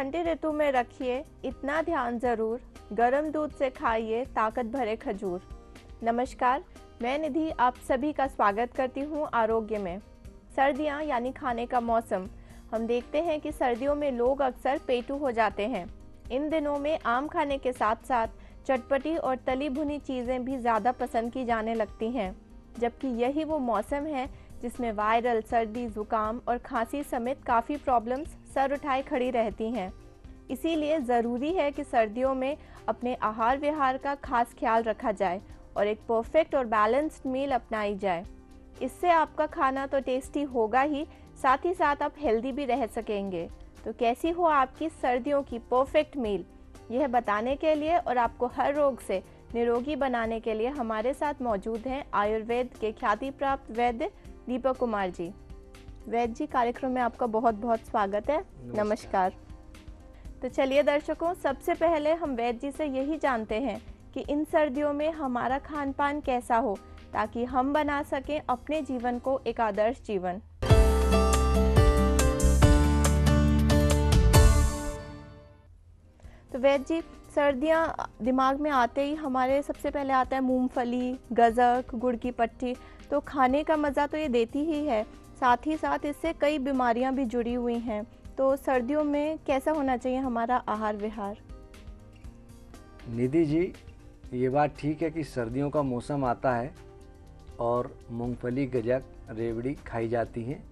ठंडी ऋतु में रखिए इतना ध्यान ज़रूर, गर्म दूध से खाइए ताकत भरे खजूर। नमस्कार, मैं निधि आप सभी का स्वागत करती हूँ आरोग्य में। सर्दियाँ यानी खाने का मौसम। हम देखते हैं कि सर्दियों में लोग अक्सर पेटू हो जाते हैं। इन दिनों में आम खाने के साथ साथ चटपटी और तली भुनी चीज़ें भी ज़्यादा पसंद की जाने लगती हैं, जबकि यही वो मौसम है जिसमें वायरल सर्दी, ज़ुकाम और खांसी समेत काफ़ी प्रॉब्लम्स सर उठाए खड़ी रहती हैं। इसीलिए ज़रूरी है कि सर्दियों में अपने आहार विहार का खास ख्याल रखा जाए और एक परफेक्ट और बैलेंस्ड मील अपनाई जाए। इससे आपका खाना तो टेस्टी होगा ही साथ आप हेल्दी भी रह सकेंगे। तो कैसी हो आपकी सर्दियों की परफेक्ट मील, यह बताने के लिए और आपको हर रोग से निरोगी बनाने के लिए हमारे साथ मौजूद हैं आयुर्वेद के ख्याति प्राप्त वैद्य दीपक कुमार जी। वैद्य जी, कार्यक्रम में आपका बहुत बहुत स्वागत है। नमस्कार। तो चलिए दर्शकों, सबसे पहले हम वैद्य जी से यही जानते हैं कि इन सर्दियों में हमारा खान पान कैसा हो ताकि हम बना सकें अपने जीवन को एक आदर्श जीवन। तो वैद्य जी, सर्दियाँ दिमाग में आते ही हमारे सबसे पहले आता है मूंगफली, गज्जक, गुड़ की पट्टी। तो खाने का मज़ा तो ये देती ही है, साथ ही साथ इससे कई बीमारियां भी जुड़ी हुई हैं। तो सर्दियों में कैसा होना चाहिए हमारा आहार विहार? निधि जी, ये बात ठीक है कि सर्दियों का मौसम आता है और मूंगफली, गज्जक, रेवड़ी खाई जाती हैं।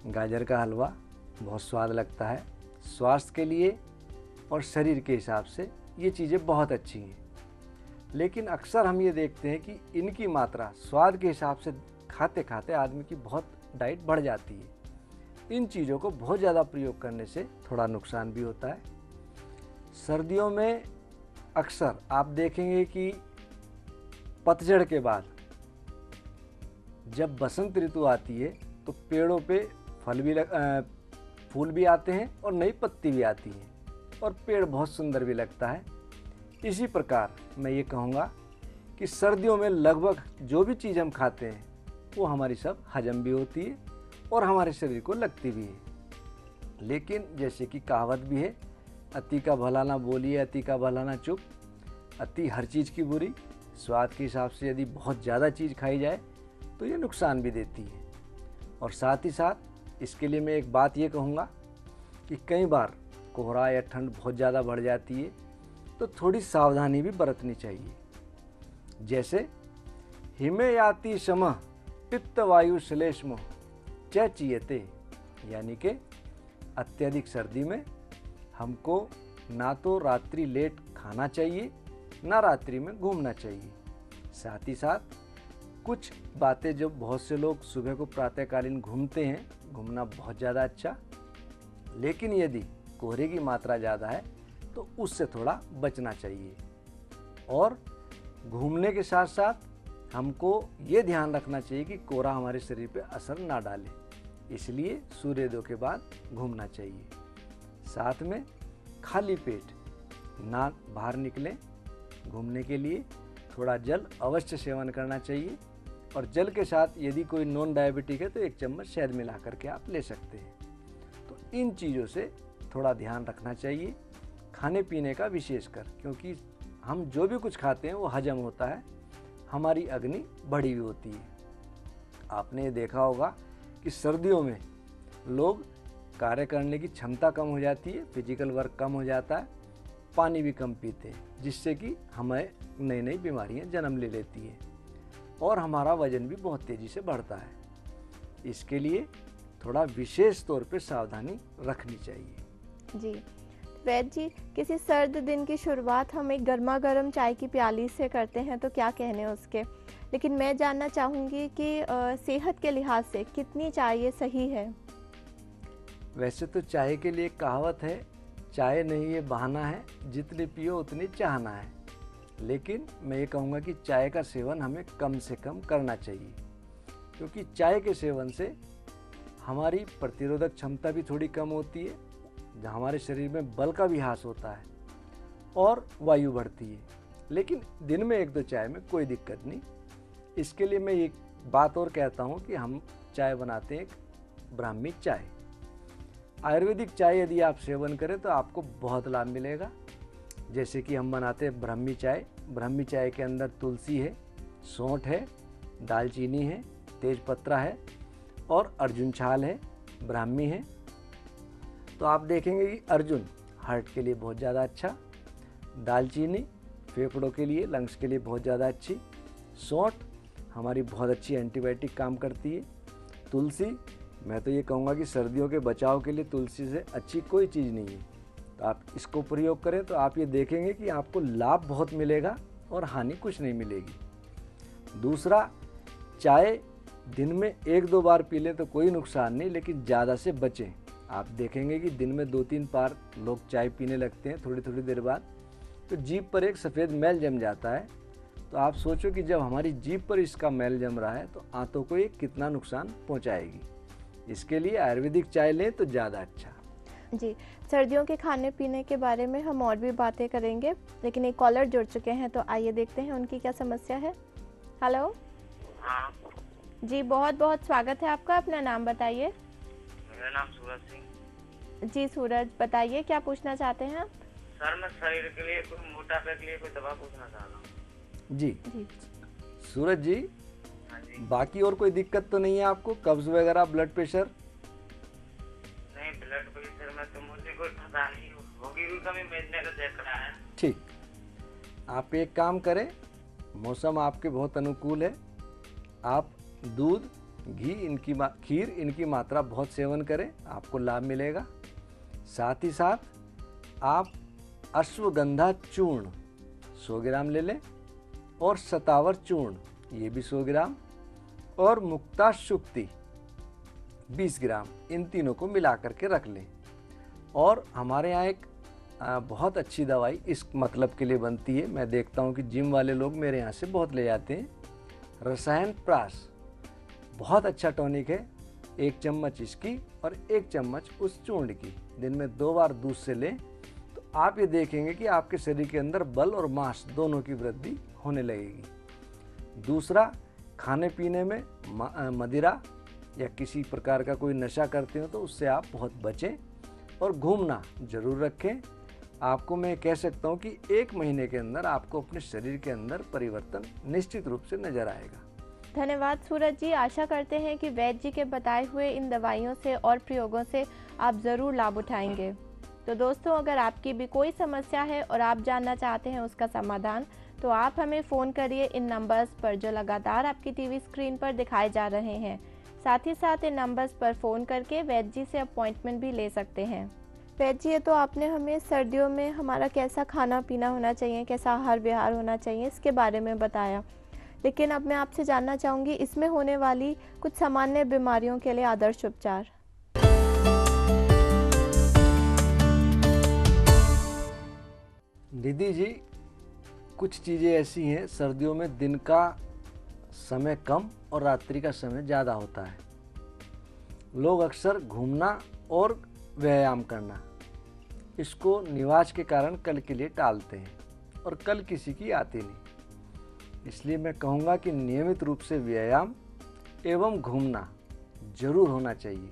गाजर का हलवा बहुत स्वाद लगता है। स्वास्थ्य के लिए और शरीर के हिसाब से ये चीज़ें बहुत अच्छी हैं, लेकिन अक्सर हम ये देखते हैं कि इनकी मात्रा स्वाद के हिसाब से खाते खाते आदमी की बहुत डाइट बढ़ जाती है। इन चीज़ों को बहुत ज़्यादा प्रयोग करने से थोड़ा नुकसान भी होता है। सर्दियों में अक्सर आप देखेंगे कि पतझड़ के बाद जब बसंत ऋतु आती है तो पेड़ों पे फूल भी आते हैं और नई पत्ती भी आती है और पेड़ बहुत सुंदर भी लगता है। इसी प्रकार मैं ये कहूँगा कि सर्दियों में लगभग जो भी चीज़ हम खाते हैं वो हमारी सब हजम भी होती है और हमारे शरीर को लगती भी है। लेकिन जैसे कि कहावत भी है, अति का भला ना बोलिए, अति का भला ना चुप। अति हर चीज़ की बुरी। स्वाद के हिसाब से यदि बहुत ज़्यादा चीज़ खाई जाए तो ये नुकसान भी देती है। और साथ ही साथ इसके लिए मैं एक बात ये कहूँगा कि कई बार कोहरा या ठंड बहुत ज़्यादा बढ़ जाती है तो थोड़ी सावधानी भी बरतनी चाहिए। जैसे हिमे याति शमः पित्त वायु श्लेष्म च चीयते, यानी कि अत्यधिक सर्दी में हमको ना तो रात्रि लेट खाना चाहिए ना रात्रि में घूमना चाहिए। साथ ही साथ कुछ बातें, जो बहुत से लोग सुबह को प्रातःकालीन घूमते हैं, घूमना बहुत ज़्यादा अच्छा, लेकिन यदि कोहरे की मात्रा ज़्यादा है तो उससे थोड़ा बचना चाहिए। और घूमने के साथ साथ हमको ये ध्यान रखना चाहिए कि कोहरा हमारे शरीर पे असर ना डाले, इसलिए सूर्योदय के बाद घूमना चाहिए। साथ में खाली पेट ना बाहर निकलें घूमने के लिए। थोड़ा जल अवश्य सेवन करना चाहिए और जल के साथ यदि कोई नॉन डायबिटिक है तो 1 चम्मच शहद मिला करके आप ले सकते हैं। तो इन चीज़ों से थोड़ा ध्यान रखना चाहिए, खाने पीने का विशेषकर, क्योंकि हम जो भी कुछ खाते हैं वो हजम होता है, हमारी अग्नि बढ़ी हुई होती है। आपने ये देखा होगा कि सर्दियों में लोग कार्य करने की क्षमता कम हो जाती है, फिजिकल वर्क कम हो जाता है, पानी भी कम पीते हैं, जिससे कि हमें नई नई बीमारियां जन्म ले लेती हैं और हमारा वजन भी बहुत तेज़ी से बढ़ता है। इसके लिए थोड़ा विशेष तौर पे सावधानी रखनी चाहिए। जी वैद्य जी, किसी सर्द दिन की शुरुआत हम एक गर्मा गर्म चाय की प्याली से करते हैं तो क्या कहने उसके, लेकिन मैं जानना चाहूँगी कि सेहत के लिहाज से कितनी चाय ये सही है? वैसे तो चाय के लिए कहावत है, चाय नहीं ये बहाना है, जितनी पियो उतनी चाहना है। लेकिन मैं ये कहूँगा कि चाय का सेवन हमें कम से कम करना चाहिए, क्योंकि चाय के सेवन से हमारी प्रतिरोधक क्षमता भी थोड़ी कम होती है, हमारे शरीर में बल का भी ह्रास होता है और वायु बढ़ती है। लेकिन दिन में 1-2 चाय में कोई दिक्कत नहीं। इसके लिए मैं एक बात और कहता हूँ कि हम चाय बनाते हैं एक ब्राह्मी चाय। आयुर्वेदिक चाय यदि आप सेवन करें तो आपको बहुत लाभ मिलेगा। जैसे कि हम बनाते हैं ब्राह्मी चाय। ब्राह्मी चाय के अंदर तुलसी है, सौंठ है, दालचीनी है, तेजपत्ता है और अर्जुन छाल है, ब्राह्मी है। तो आप देखेंगे कि अर्जुन हार्ट के लिए बहुत ज़्यादा अच्छा, दालचीनी फेफड़ों के लिए, लंग्स के लिए बहुत ज़्यादा अच्छी, सौंठ हमारी बहुत अच्छी एंटीबायोटिक काम करती है, तुलसी मैं तो ये कहूँगा कि सर्दियों के बचाव के लिए तुलसी से अच्छी कोई चीज़ नहीं है। तो आप इसको प्रयोग करें तो आप ये देखेंगे कि आपको लाभ बहुत मिलेगा और हानि कुछ नहीं मिलेगी। दूसरा, चाय दिन में 1-2 बार पी लें तो कोई नुकसान नहीं, लेकिन ज़्यादा से बचें। आप देखेंगे कि दिन में 2-3 बार लोग चाय पीने लगते हैं थोड़ी थोड़ी देर बाद, तो जीभ पर एक सफ़ेद मैल जम जाता है। तो आप सोचो कि जब हमारी जीभ पर इसका मैल जम रहा है तो आंतों को ये कितना नुकसान पहुंचाएगी। इसके लिए आयुर्वेदिक चाय लें तो ज़्यादा अच्छा। जी, सर्दियों के खाने पीने के बारे में हम और भी बातें करेंगे, लेकिन एक कॉलर जुड़ चुके हैं तो आइए देखते हैं उनकी क्या समस्या है। हेलो। हाँ। जी, बहुत बहुत स्वागत है आपका। अपना नाम बताइए। मेरा नाम सूरज सिंह। जी सूरज, बताइए क्या पूछना चाहते हैं आप? सर, मैं शरीर के लिए कोई मोटापे के लिए कोई दवा पूछना चाह रहा हूँ। जी जी सूरज जी, हाँ जी। बाकी और कोई दिक्कत तो नहीं है आपको? कब्ज वगैरह, ब्लड प्रेशर? नहीं, ब्लड प्रेशर में तो मुझे कोई पता नहीं, होगी भी कमी, मैंने तो चेक कराया है। ठीक, आप एक काम करें, मौसम आपके बहुत अनुकूल है, आप दूध, घी खीर इनकी मात्रा बहुत सेवन करें, आपको लाभ मिलेगा। साथ ही साथ आप अश्वगंधा चूर्ण 100 ग्राम ले लें और शतावर चूर्ण ये भी 100 ग्राम और मुक्ता शुक्ति 20 ग्राम, इन तीनों को मिला करके रख लें। और हमारे यहाँ एक बहुत अच्छी दवाई इस मतलब के लिए बनती है, मैं देखता हूँ कि जिम वाले लोग मेरे यहाँ से बहुत ले जाते हैं, रसायन प्राश बहुत अच्छा टॉनिक है। 1 चम्मच इसकी और 1 चम्मच उस चूर्ण की दिन में 2 बार दूध से लें तो आप ये देखेंगे कि आपके शरीर के अंदर बल और मांस दोनों की वृद्धि होने लगेगी। दूसरा, खाने पीने में मदिरा या किसी प्रकार का कोई नशा करते हो तो उससे आप बहुत बचें और घूमना जरूर रखें। आपको मैं कह सकता हूँ कि 1 महीने के अंदर आपको अपने शरीर के अंदर परिवर्तन निश्चित रूप से नजर आएगा। धन्यवाद सूरज जी। आशा करते हैं कि वैद्य जी के बताए हुए इन दवाइयों से और प्रयोगों से आप ज़रूर लाभ उठाएंगे। तो दोस्तों, अगर आपकी भी कोई समस्या है और आप जानना चाहते हैं उसका समाधान, तो आप हमें फ़ोन करिए इन नंबर्स पर जो लगातार आपकी टीवी स्क्रीन पर दिखाए जा रहे हैं। साथ ही साथ इन नंबर्स पर फ़ोन करके वैद्य जी से अपॉइंटमेंट भी ले सकते हैं। वैद्य जी, ये तो आपने हमें सर्दियों में हमारा कैसा खाना पीना होना चाहिए, कैसा आहार विहार होना चाहिए, इसके बारे में बताया, लेकिन अब मैं आपसे जानना चाहूँगी इसमें होने वाली कुछ सामान्य बीमारियों के लिए आदर्श उपचार। निधि जी, कुछ चीज़ें ऐसी हैं, सर्दियों में दिन का समय कम और रात्रि का समय ज़्यादा होता है। लोग अक्सर घूमना और व्यायाम करना इसको निवास के कारण कल के लिए टालते हैं और कल किसी की आती नहीं। इसलिए मैं कहूँगा कि नियमित रूप से व्यायाम एवं घूमना जरूर होना चाहिए।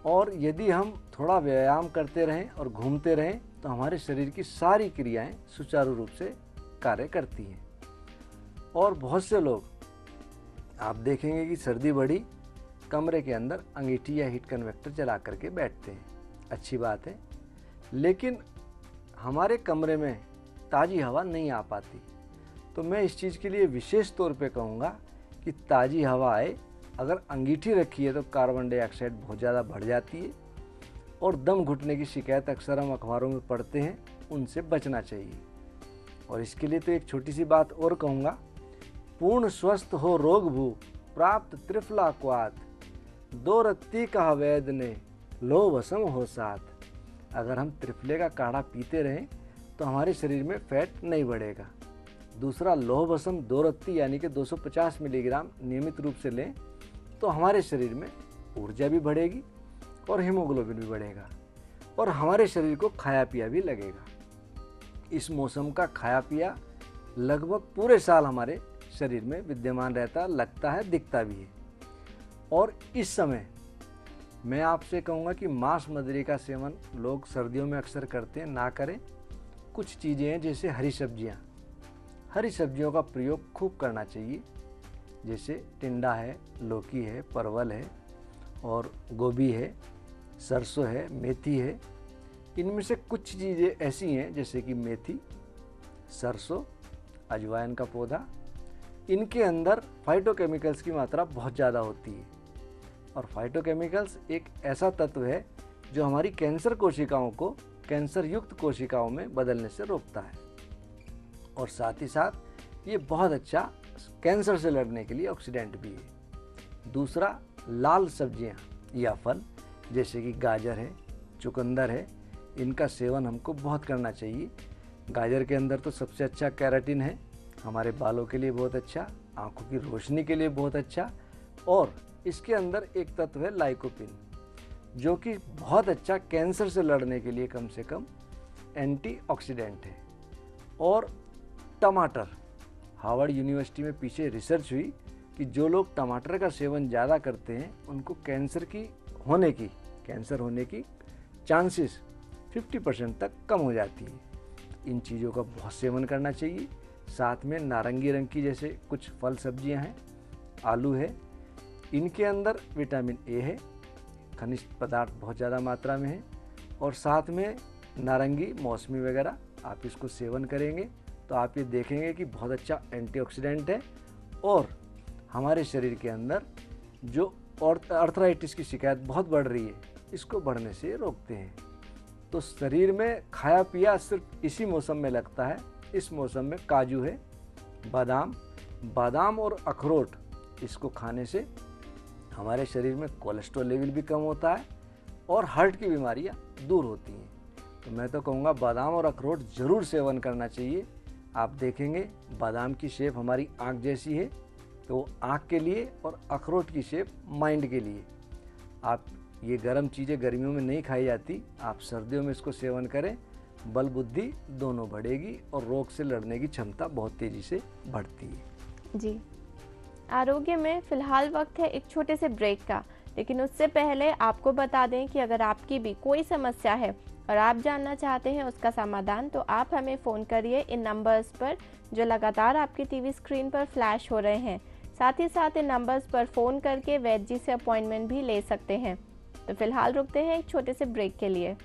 और यदि हम थोड़ा व्यायाम करते रहें और घूमते रहें तो हमारे शरीर की सारी क्रियाएं सुचारू रूप से कार्य करती हैं। और बहुत से लोग आप देखेंगे कि सर्दी बढ़ी, कमरे के अंदर अंगीठी या हीट कन्वेक्टर चला करके बैठते हैं, अच्छी बात है, लेकिन हमारे कमरे में ताज़ी हवा नहीं आ पाती। तो मैं इस चीज़ के लिए विशेष तौर पे कहूँगा कि ताज़ी हवा आए। अगर अंगीठी रखी है तो कार्बन डाइऑक्साइड बहुत ज़्यादा बढ़ जाती है और दम घुटने की शिकायत अक्सर हम अखबारों में पढ़ते हैं, उनसे बचना चाहिए। और इसके लिए तो एक छोटी सी बात और कहूँगा, पूर्ण स्वस्थ हो रोग भू प्राप्त त्रिफला क्वात, 2 रत्ती कहा वैद्य ने लो भस्म हो साथ। अगर हम त्रिफले का काढ़ा पीते रहें तो हमारे शरीर में फैट नहीं बढ़ेगा। दूसरा, लोह भस्म 2 रत्ती यानी कि 250 मिलीग्राम नियमित रूप से लें तो हमारे शरीर में ऊर्जा भी बढ़ेगी और हीमोग्लोबिन भी बढ़ेगा और हमारे शरीर को खाया पिया भी लगेगा। इस मौसम का खाया पिया लगभग पूरे साल हमारे शरीर में विद्यमान रहता, लगता है, दिखता भी है। और इस समय मैं आपसे कहूँगा कि मांस मदिरे का सेवन लोग सर्दियों में अक्सर करते हैं, ना करें। कुछ चीज़ें हैं जैसे हरी सब्जियाँ, हरी सब्जियों का प्रयोग खूब करना चाहिए, जैसे टिंडा है, लौकी है, परवल है और गोभी है, सरसों है, मेथी है। इनमें से कुछ चीज़ें ऐसी हैं जैसे कि मेथी, सरसों, अजवाइन का पौधा, इनके अंदर फाइटोकेमिकल्स की मात्रा बहुत ज़्यादा होती है। और फाइटोकेमिकल्स एक ऐसा तत्व है जो हमारी कैंसर कोशिकाओं को कैंसर युक्त कोशिकाओं में बदलने से रोकता है। और साथ ही साथ ये बहुत अच्छा कैंसर से लड़ने के लिए ऑक्सीडेंट भी है। दूसरा, लाल सब्जियां या फल जैसे कि गाजर है, चुकंदर है, इनका सेवन हमको बहुत करना चाहिए। गाजर के अंदर तो सबसे अच्छा कैरोटीन है, हमारे बालों के लिए बहुत अच्छा, आंखों की रोशनी के लिए बहुत अच्छा। और इसके अंदर एक तत्व है लाइकोपिन, जो कि बहुत अच्छा कैंसर से लड़ने के लिए कम से कम एंटीऑक्सीडेंट है। और टमाटर, हार्वर्ड यूनिवर्सिटी में पीछे रिसर्च हुई कि जो लोग टमाटर का सेवन ज़्यादा करते हैं उनको कैंसर होने की चांसेस 50% तक कम हो जाती है। इन चीज़ों का बहुत सेवन करना चाहिए। साथ में नारंगी रंग की जैसे कुछ फल सब्जियां हैं, आलू है, इनके अंदर विटामिन ए है, खनिज पदार्थ बहुत ज़्यादा मात्रा में है। और साथ में नारंगी, मौसमी वगैरह आप इसको सेवन करेंगे तो आप ये देखेंगे कि बहुत अच्छा एंटीऑक्सीडेंट है और हमारे शरीर के अंदर जो अर्थराइटिस की शिकायत बहुत बढ़ रही है, इसको बढ़ने से रोकते हैं। तो शरीर में खाया पिया सिर्फ इसी मौसम में लगता है। इस मौसम में काजू है, बादाम और अखरोट, इसको खाने से हमारे शरीर में कोलेस्ट्रॉल लेवल भी कम होता है और हार्ट की बीमारियां दूर होती हैं। तो मैं तो कहूँगा बादाम और अखरोट ज़रूर सेवन करना चाहिए। आप देखेंगे बादाम की शेप हमारी आँख जैसी है, तो वो आँख के लिए, और अखरोट की शेप माइंड के लिए। आप ये गर्म चीज़ें गर्मियों में नहीं खाई जाती, आप सर्दियों में इसको सेवन करें, बल बुद्धि दोनों बढ़ेगी और रोग से लड़ने की क्षमता बहुत तेज़ी से बढ़ती है। जी, आरोग्य में फ़िलहाल वक्त है एक छोटे से ब्रेक का, लेकिन उससे पहले आपको बता दें कि अगर आपकी भी कोई समस्या है और आप जानना चाहते हैं उसका समाधान, तो आप हमें फ़ोन करिए इन नंबर्स पर जो लगातार आपकी टीवी स्क्रीन पर फ्लैश हो रहे हैं। साथ ही साथ इन नंबर्स पर फ़ोन करके वैद्य जी से अपॉइंटमेंट भी ले सकते हैं। तो फिलहाल रुकते हैं एक छोटे से ब्रेक के लिए।